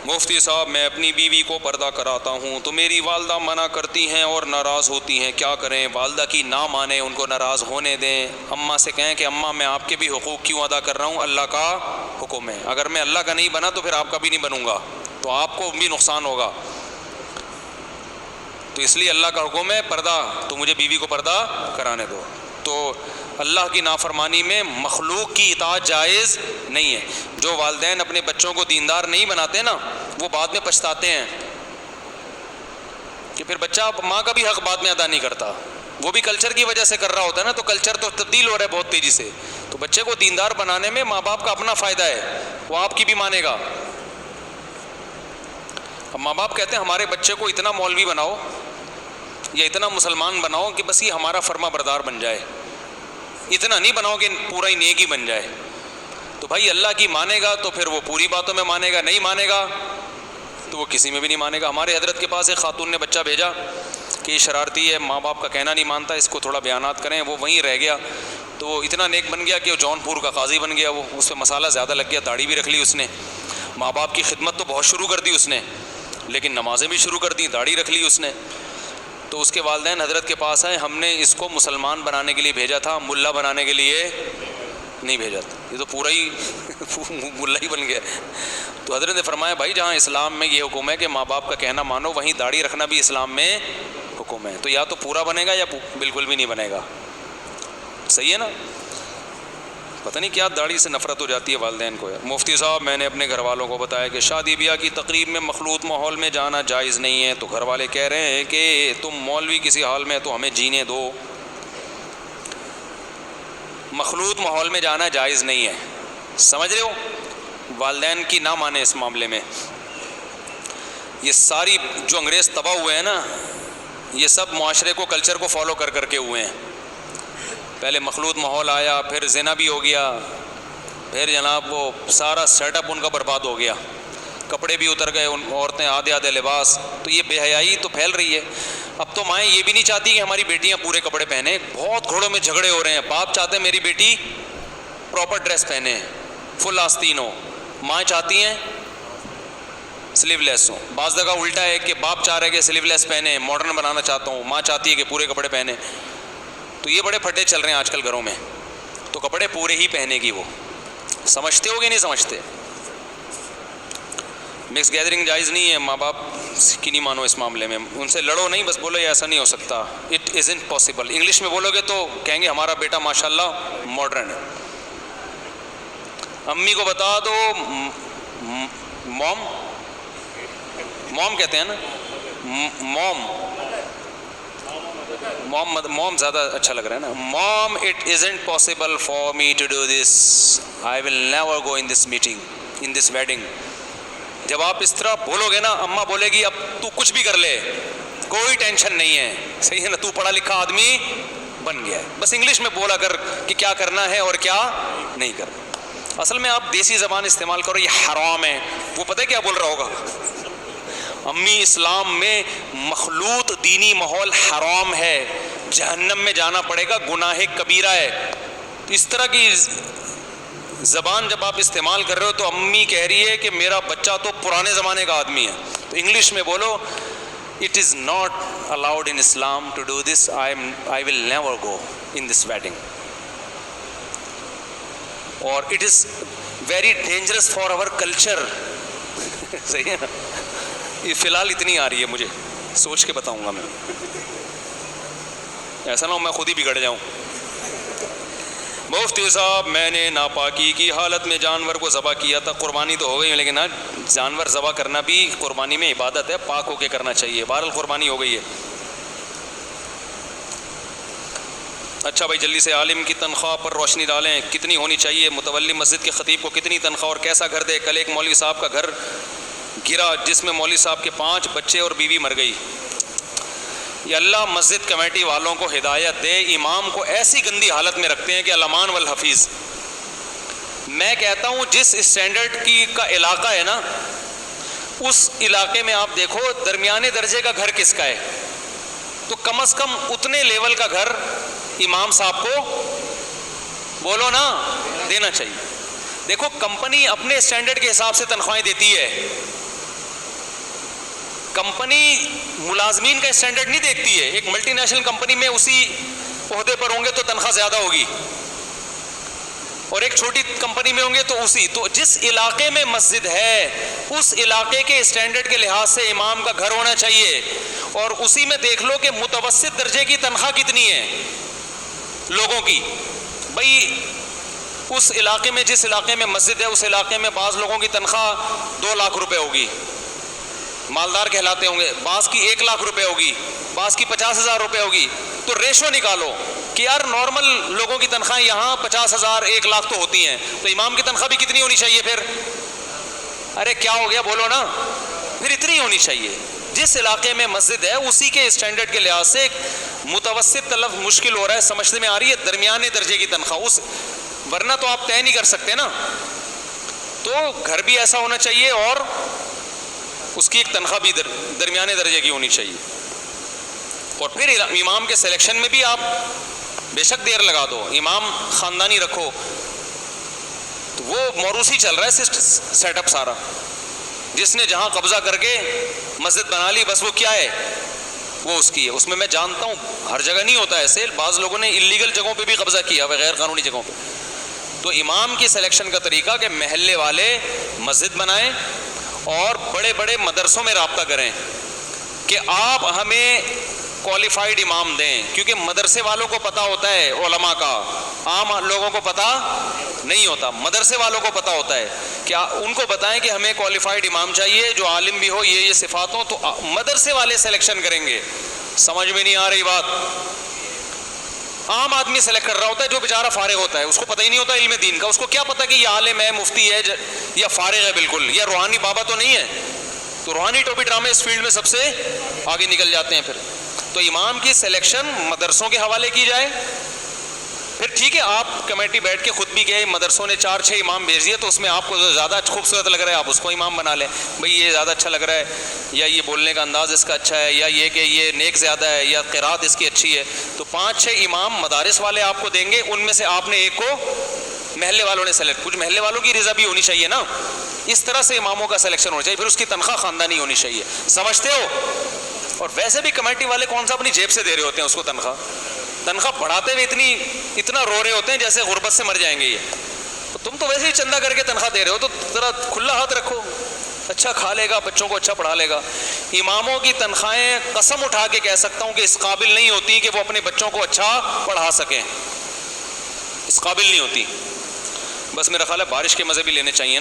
مفتی صاحب میں اپنی بیوی کو پردہ کراتا ہوں تو میری والدہ منع کرتی ہیں اور ناراض ہوتی ہیں، کیا کریں؟ والدہ کی نہ مانیں، ان کو ناراض ہونے دیں، اماں سے کہیں کہ اماں میں آپ کے بھی حقوق کیوں ادا کر رہا ہوں، اللہ کا حکم ہے، اگر میں اللہ کا نہیں بنا تو پھر آپ کا بھی نہیں بنوں گا، تو آپ کو بھی نقصان ہوگا، تو اس لیے اللہ کا حکم ہے پردہ، تو مجھے بیوی کو پردہ کرانے دو۔ تو اللہ کی نافرمانی میں مخلوق کی اطاعت جائز نہیں ہے۔ جو والدین اپنے بچوں کو دیندار نہیں بناتے نا، وہ بعد میں پچھتاتے ہیں کہ پھر بچہ ماں کا بھی حق بعد میں ادا نہیں کرتا، وہ بھی کلچر کی وجہ سے کر رہا ہوتا ہے نا، تو کلچر تو تبدیل ہو رہا ہے بہت تیزی سے، تو بچے کو دیندار بنانے میں ماں باپ کا اپنا فائدہ ہے، وہ آپ کی بھی مانے گا۔ اب ماں باپ کہتے ہیں ہمارے بچے کو اتنا مولوی بناؤ یا اتنا مسلمان بناؤ کہ بس یہ ہمارا فرما بردار بن جائے، اتنا نہیں بناؤ کہ پورا ہی نیک ہی بن جائے، تو بھائی اللہ کی مانے گا تو پھر وہ پوری باتوں میں مانے گا، نہیں مانے گا تو وہ کسی میں بھی نہیں مانے گا۔ ہمارے حضرت کے پاس ایک خاتون نے بچہ بھیجا کہ یہ شرارتی ہے، ماں باپ کا کہنا نہیں مانتا، اس کو تھوڑا بیانات کریں، وہ وہیں رہ گیا، تو وہ اتنا نیک بن گیا کہ وہ جونپور کا قاضی بن گیا، وہ اس پہ مسالہ زیادہ لگ گیا، داڑھی بھی رکھ لی اس نے، ماں باپ کی خدمت تو بہت شروع کر دی اس نے، لیکن نمازیں بھی شروع کر دیں، داڑھی رکھ لی اس نے، تو اس کے والدین حضرت کے پاس آئے، ہم نے اس کو مسلمان بنانے کے لیے بھیجا تھا، ملا بنانے کے لیے نہیں بھیجا تھا، یہ تو پورا ہی ملا ہی بن گیا۔ تو حضرت نے فرمایا بھائی جہاں اسلام میں یہ حکم ہے کہ ماں باپ کا کہنا مانو، وہیں داڑھی رکھنا بھی اسلام میں حکم ہے، تو یا تو پورا بنے گا یا بالکل بھی نہیں بنے گا، صحیح ہے نا؟ پتہ نہیں کیا داڑھی سے نفرت ہو جاتی ہے والدین کو۔ مفتی صاحب میں نے اپنے گھر والوں کو بتایا کہ شادی بیاہ کی تقریب میں مخلوط ماحول میں جانا جائز نہیں ہے، تو گھر والے کہہ رہے ہیں کہ تم مولوی کسی حال میں تو ہمیں جینے دو، مخلوط ماحول میں جانا جائز نہیں ہے، سمجھ رہے ہو؟ والدین کی نہ مانے اس معاملے میں۔ یہ ساری جو انگریز تباہ ہوئے ہیں نا، یہ سب معاشرے کو کلچر کو فالو کر کر کے ہوئے ہیں۔ پہلے مخلوط ماحول آیا، پھر زنا بھی ہو گیا، پھر جناب وہ سارا سیٹ اپ ان کا برباد ہو گیا، کپڑے بھی اتر گئے، ان عورتیں آدھے آدھے لباس، تو یہ بے حیائی تو پھیل رہی ہے۔ اب تو مائیں یہ بھی نہیں چاہتی کہ ہماری بیٹیاں پورے کپڑے پہنیں، بہت گھوڑوں میں جھگڑے ہو رہے ہیں، باپ چاہتے ہیں میری بیٹی پراپر ڈریس پہنے، فل آستین ہو، مائیں چاہتی ہیں سلیو لیس ہو، بعض جگہ الٹا ہے کہ باپ چاہ رہے کہ سلیو لیس پہنے، ماڈرن بنانا چاہتا ہوں، ماں چاہتی ہے کہ پورے کپڑے پہنے، تو یہ بڑے پھٹے چل رہے ہیں آج کل گھروں میں، تو کپڑے پورے ہی پہنے گی وہ، سمجھتے ہو گے نہیں سمجھتے؟ مکس گیدرنگ جائز نہیں ہے، ماں باپ کی نہیں مانو اس معاملے میں، ان سے لڑو نہیں، بس بولو یہ ایسا نہیں ہو سکتا، اٹ ازنٹ پاسبل، انگلش میں بولو گے تو کہیں گے ہمارا بیٹا ماشاءاللہ ماڈرن ہے۔ امی کو بتا دو، موم کہتے ہیں نا، موم زیادہ اچھا لگ رہا ہے نا، mom it isn't possible for me to do this, I will never go in this meeting, in this wedding. جب آپ اس طرح بولو گے نا، اماں بولے گی اب تو کچھ بھی کر لے، کوئی ٹینشن نہیں ہے، صحیح ہے نا، تو پڑھا لکھا آدمی بن گیا ہے، بس انگلش میں بولا کر کہ کیا کرنا ہے اور کیا نہیں کرنا۔ اصل میں آپ دیسی زبان استعمال کرو، یہ حرام ہے، وہ پتہ ہے کیا بول رہا ہوگا؟ امی اسلام میں مخلوط دینی ماحول حرام ہے، جہنم میں جانا پڑے گا، گناہ کبیرہ ہے۔ اس طرح کی زبان جب آپ استعمال کر رہے ہو تو امی کہہ رہی ہے کہ میرا بچہ تو پرانے زمانے کا آدمی ہے، تو انگلش میں بولو it is not allowed in Islam to do this, I will never go in this wedding, اور it is very dangerous for our culture۔ صحیح ہے نا؟ یہ فی الحال اتنی آ رہی ہے، مجھے سوچ کے بتاؤں گا میں، ایسا نہ ہو میں خود ہی بگڑ جاؤں۔ مفتی صاحب میں نے ناپاکی کی حالت میں جانور کو ذبح کیا تھا، قربانی تو ہو گئی لیکن جانور ذبح کرنا بھی قربانی میں عبادت ہے، پاک ہو کے کرنا چاہیے، بہرحال قربانی ہو گئی ہے۔ اچھا بھائی جلدی سے عالم کی تنخواہ پر روشنی ڈالیں، کتنی ہونی چاہیے؟ متولی مسجد کے خطیب کو کتنی تنخواہ اور کیسا گھر دے؟ کل ایک مولوی صاحب کا گھر گرا جس میں مولوی صاحب کے 5 بچے اور بیوی مر گئی۔ یہ اللہ مسجد کمیٹی والوں کو ہدایت دے، امام کو ایسی گندی حالت میں رکھتے ہیں کہ الامان والحفیظ۔ میں کہتا ہوں جس اسٹینڈرڈ کا علاقہ ہے نا، اس علاقے میں آپ دیکھو درمیانے درجے کا گھر کس کا ہے، تو کم از کم اتنے لیول کا گھر امام صاحب کو بولو نا دینا چاہیے۔ دیکھو کمپنی اپنے اسٹینڈرڈ کے حساب سے تنخواہیں دیتی ہے، کمپنی ملازمین کا اسٹینڈرڈ نہیں دیکھتی ہے. ایک ملٹی نیشنل کمپنی میں اسی عہدے پر ہوں گے تو تنخواہ زیادہ ہوگی, اور ایک چھوٹی کمپنی میں ہوں گے تو اسی. تو جس علاقے میں مسجد ہے اس علاقے کے اسٹینڈرڈ کے لحاظ سے امام کا گھر ہونا چاہیے, اور اسی میں دیکھ لو کہ متوسط درجے کی تنخواہ کتنی ہے لوگوں کی. بھائی اس علاقے میں, جس علاقے میں مسجد ہے اس علاقے میں بعض لوگوں کی تنخواہ 2 لاکھ روپے ہوگی, مالدار کہلاتے ہوں گے, بعض کی 1 لاکھ روپے ہوگی, بعض کی 50,000 روپے ہوگی. تو ریشو نکالو کہ یار نارمل لوگوں کی تنخواہیں یہاں 50,000 1 لاکھ تو ہوتی ہیں, تو امام کی تنخواہ بھی کتنی ہونی چاہیے پھر؟ ارے کیا ہو گیا بولو نا, پھر اتنی ہونی چاہیے. جس علاقے میں مسجد ہے اسی کے اسٹینڈرڈ کے لحاظ سے متوسط طلب مشکل ہو رہا ہے, سمجھنے میں آ رہی ہے, درمیانے درجے کی تنخواہ اس, ورنہ تو آپ طے نہیں کر سکتے نا. تو گھر بھی ایسا ہونا چاہیے اور اس کی ایک تنخواہ بھی درمیانے درجے کی ہونی چاہیے. اور پھر امام کے سلیکشن میں بھی آپ بے شک دیر لگا دو, امام خاندانی رکھو, تو وہ موروثی چل رہا ہے سیٹ اپ سارا, جس نے جہاں قبضہ کر کے مسجد بنا لی بس وہ کیا ہے, وہ اس کی ہے. اس میں جانتا ہوں ہر جگہ نہیں ہوتا ایسے, بعض لوگوں نے انلیگل جگہوں پہ بھی قبضہ کیا ہوا, غیر قانونی جگہوں پہ. تو امام کی سلیکشن کا طریقہ کہ محلے والے مسجد بنائیں اور بڑے بڑے مدرسوں میں رابطہ کریں کہ آپ ہمیں کوالیفائڈ امام دیں, کیونکہ مدرسے والوں کو پتہ ہوتا ہے علماء کا, عام لوگوں کو پتہ نہیں ہوتا. مدرسے والوں کو پتہ ہوتا ہے کہ ان کو بتائیں کہ ہمیں کوالیفائڈ امام چاہیے جو عالم بھی ہو, یہ صفات ہوں, تو مدرسے والے سلیکشن کریں گے. سمجھ میں نہیں آ رہی بات؟ عام آدمی سلیکٹ کر رہا ہوتا ہے جو بیچارہ فارغ ہوتا ہے, اس کو پتہ ہی نہیں ہوتا علم دین کا, اس کو کیا پتہ کہ یہ عالم ہے, مفتی ہے, یا فارغ ہے بالکل, یا روحانی بابا تو نہیں ہے. تو روحانی ٹوپی ڈرامے اس فیلڈ میں سب سے آگے نکل جاتے ہیں. پھر تو امام کی سلیکشن مدرسوں کے حوالے کی جائے. پھر ٹھیک ہے آپ کمیٹی بیٹھ کے خود بھی کہ مدرسوں نے 4-6 امام بھیج دیے, تو اس میں آپ کو زیادہ خوبصورت لگ رہا ہے آپ اس کو امام بنا لیں. بھئی یہ زیادہ اچھا لگ رہا ہے, یا یہ بولنے کا انداز اس کا اچھا ہے, یا یہ کہ یہ نیک زیادہ ہے, یا قرات اس کی اچھی ہے. تو 5-6 امام مدارس والے آپ کو دیں گے, ان میں سے آپ نے ایک کو محلے والوں نے سلیکٹ, کچھ محلے والوں کی رضا بھی ہونی چاہیے نا. اس طرح سے اماموں کا سلیکشن ہونا چاہیے. پھر اس کی تنخواہ خاندانی ہونی چاہیے. سمجھتے ہو؟ اور ویسے بھی کمیٹی والے کون سا اپنی جیب سے دے رہے ہوتے ہیں اس کو تنخواہ بڑھاتے ہوئے اتنا رو رہے ہوتے ہیں جیسے غربت سے مر جائیں گے. یہ تم تو ویسے ہی چندہ کر کے تنخواہ دے رہے ہو, تو ذرا کھلا ہاتھ رکھو, اچھا کھا لے گا, بچوں کو اچھا پڑھا لے گا. اماموں کی تنخواہیں قسم اٹھا کے کہہ سکتا ہوں کہ اس قابل نہیں ہوتی کہ وہ اپنے بچوں کو اچھا پڑھا سکیں, اس قابل نہیں ہوتی. بس میرا خیال ہے بارش کے مزے بھی لینے چاہیے نا.